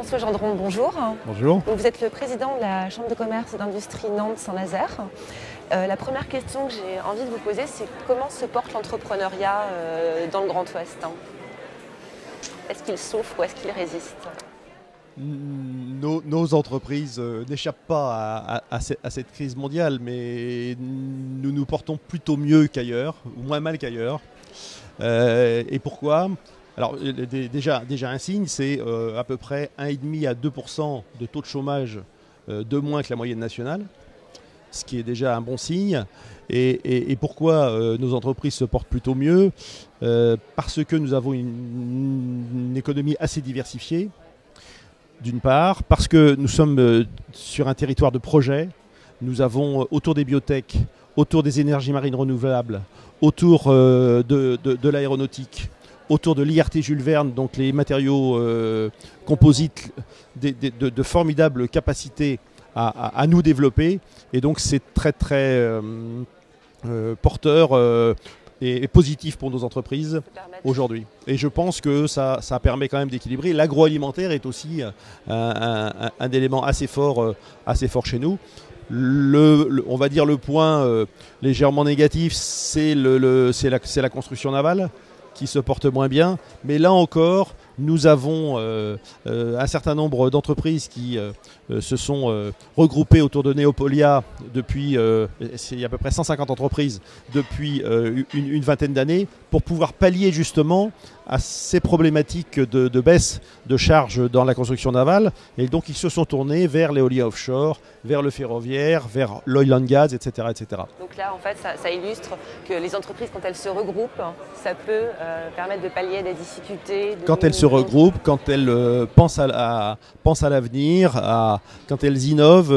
François Gendron, bonjour. Bonjour. Vous êtes le président de la Chambre de commerce et d'industrie Nantes-Saint-Nazaire. La première question que j'ai envie de vous poser, c'est comment se porte l'entrepreneuriat dans le Grand Ouest? Est-ce qu'il souffre ou est-ce qu'il résiste? Nos entreprises n'échappent pas à cette crise mondiale, mais nous nous portons plutôt mieux qu'ailleurs, ou moins mal qu'ailleurs. Et pourquoi? Alors déjà un signe, c'est à peu près 1,5 à 2% de taux de chômage de moins que la moyenne nationale, ce qui est déjà un bon signe. Et pourquoi nos entreprises se portent plutôt mieux? Parce que nous avons une économie assez diversifiée, d'une part, parce que nous sommes sur un territoire de projet. Nous avons autour des biotech, autour des énergies marines renouvelables, autour de l'aéronautique, autour de l'IRT Jules Verne, donc les matériaux composites de formidables capacités à nous développer. Et donc c'est très porteur et positif pour nos entreprises aujourd'hui. Et je pense que ça permet quand même d'équilibrer. L'agroalimentaire est aussi un élément assez fort chez nous. On va dire le point légèrement négatif, c'est la construction navale qui se porte moins bien. Mais là encore, nous avons un certain nombre d'entreprises qui se sont regroupées autour de Neopolia depuis, il y a à peu près 150 entreprises depuis une vingtaine d'années, pour pouvoir pallier justement à ces problématiques de baisse de charges dans la construction navale. Et donc ils se sont tournés vers l'éolien offshore, vers le ferroviaire, vers l'oil and gas, etc., etc. Donc là, en fait, ça illustre que les entreprises, quand elles se regroupent, ça peut permettre de pallier des difficultés. Quand elles se regroupent, quand elles pensent à l'avenir, quand elles innovent,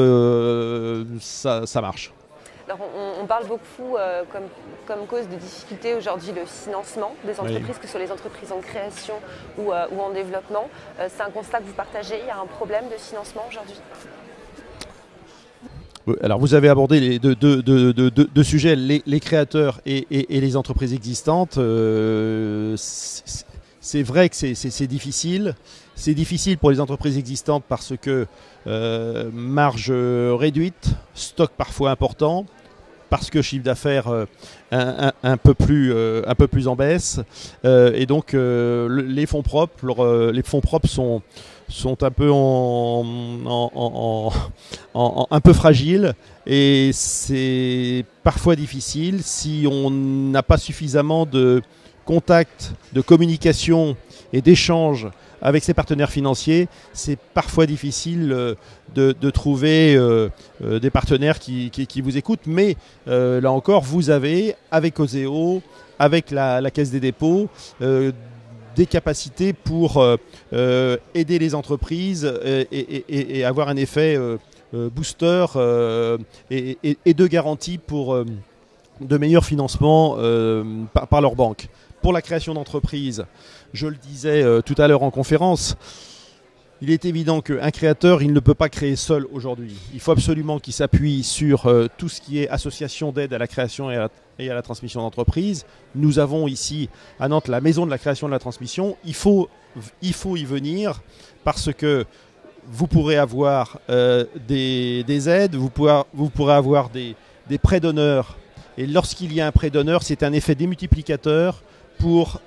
ça marche. Alors on parle beaucoup comme cause de difficulté aujourd'hui le financement des entreprises, oui, que ce soit les entreprises en création ou en développement. C'est un constat que vous partagez, il y a un problème de financement aujourd'hui? Alors vous avez abordé deux sujets, les créateurs et les entreprises existantes. C'est vrai que c'est difficile. C'est difficile pour les entreprises existantes parce que marge réduite, stock parfois important, parce que chiffre d'affaires un peu plus en baisse. Et donc les fonds propres sont un peu un peu fragiles, et c'est parfois difficile si on n'a pas suffisamment de contact, de communication et d'échange avec ses partenaires financiers. C'est parfois difficile de trouver des partenaires qui vous écoutent, mais là encore, vous avez, avec Oseo, avec la Caisse des dépôts, des capacités pour aider les entreprises et avoir un effet booster et de garantie pour de meilleurs financements par leurs banques. Pour la création d'entreprises, je le disais tout à l'heure en conférence, il est évident qu'un créateur, il ne peut pas créer seul aujourd'hui. Il faut absolument qu'il s'appuie sur tout ce qui est association d'aide à la création et à la transmission d'entreprise. Nous avons ici à Nantes la maison de la création et de la transmission. Il faut y venir parce que vous pourrez avoir des aides, vous pourrez avoir des prêts d'honneur. Et lorsqu'il y a un prêt d'honneur, c'est un effet démultiplicateur pour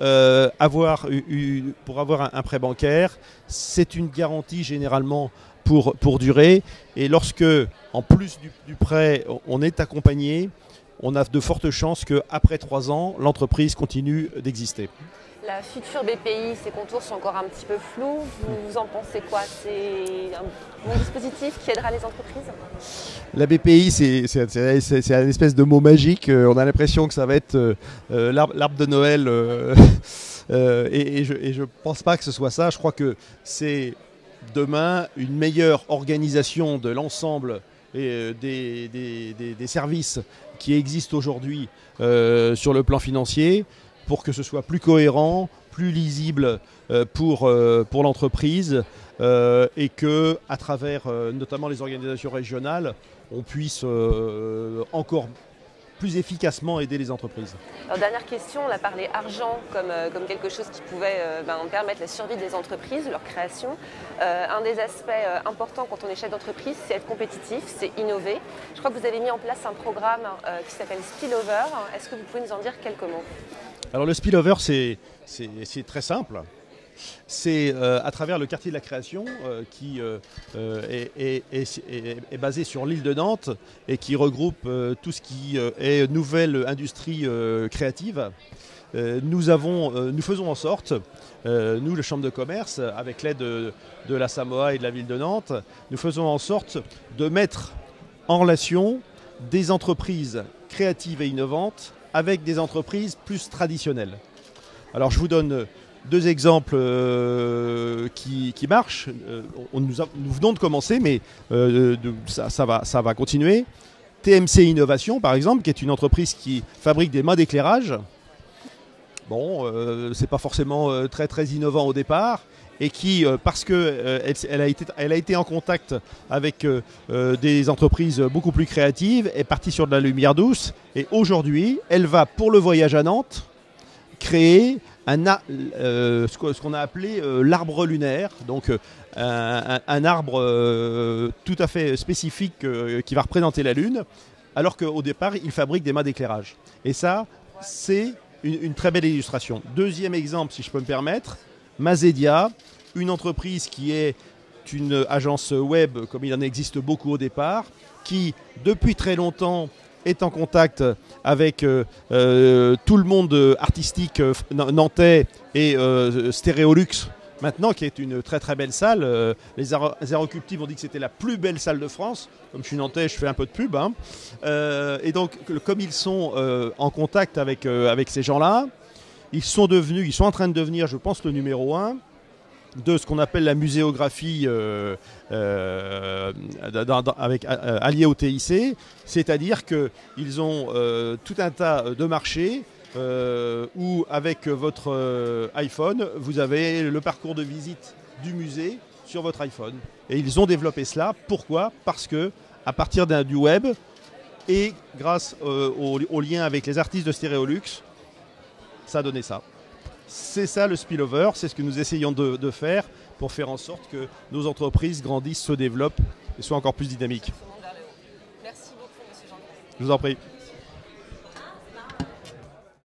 avoir un prêt bancaire. C'est une garantie généralement pour durer. Et lorsque, en plus du prêt, on est accompagné, on a de fortes chances qu'après 3 ans, l'entreprise continue d'exister. La future BPI, ses contours sont encore un petit peu flous. Vous en pensez quoi? C'est un bon dispositif qui aidera les entreprises? La BPI, c'est une espèce de mot magique. On a l'impression que ça va être l'arbre de Noël. Et je ne pense pas que ce soit ça. Je crois que c'est demain une meilleure organisation de l'ensemble des services qui existent aujourd'hui sur le plan financier, pour que ce soit plus cohérent, plus lisible pour l'entreprise, et que, à travers notamment les organisations régionales, on puisse encore plus efficacement aider les entreprises. Alors, dernière question, on a parlé argent comme quelque chose qui pouvait permettre la survie des entreprises, leur création. Un des aspects importants quand on est chef d'entreprise, c'est être compétitif, c'est innover. Je crois que vous avez mis en place un programme qui s'appelle Spillover. Est-ce que vous pouvez nous en dire quelques mots? Alors le Spillover, c'est très simple. C'est à travers le quartier de la création qui est basé sur l'île de Nantes et qui regroupe tout ce qui est nouvelle industrie créative. Nous faisons en sorte, nous, la Chambre de commerce, avec l'aide de la Samoa et de la ville de Nantes, nous faisons en sorte de mettre en relation des entreprises créatives et innovantes avec des entreprises plus traditionnelles. Alors je vous donne deux exemples qui marchent. Nous venons de commencer, mais ça va continuer. TMC Innovation, par exemple, qui est une entreprise qui fabrique des mâts d'éclairage. Bon, c'est pas forcément très innovant au départ, et qui, parce qu'elle a été en contact avec des entreprises beaucoup plus créatives, est partie sur de la lumière douce. Et aujourd'hui, elle va, pour le voyage à Nantes, créer ce qu'on a appelé l'arbre lunaire, donc un arbre tout à fait spécifique qui va représenter la Lune, alors qu'au départ, il fabrique des mâts d'éclairage. Et ça, c'est une très belle illustration. Deuxième exemple, si je peux me permettre, Mazedia, une entreprise qui est une agence web, comme il en existe beaucoup au départ, qui, depuis très longtemps, est en contact avec tout le monde artistique nantais et Stéréolux, maintenant, qui est une très belle salle. Les Aérocultives ont dit que c'était la plus belle salle de France. Comme je suis nantais, je fais un peu de pub. Hein. Et donc, comme ils sont en contact avec ces gens-là, ils sont en train de devenir, je pense, le numéro 1 de ce qu'on appelle la muséographie alliée au TIC, c'est-à-dire qu'ils ont tout un tas de marchés où, avec votre iPhone, vous avez le parcours de visite du musée sur votre iPhone. Et ils ont développé cela. Pourquoi? Parce que à partir du web et grâce au lien avec les artistes de Stéréolux, ça a donné ça. C'est ça le spillover, c'est ce que nous essayons de faire pour faire en sorte que nos entreprises grandissent, se développent et soient encore plus dynamiques. Merci beaucoup, monsieur Jean. Je vous en prie.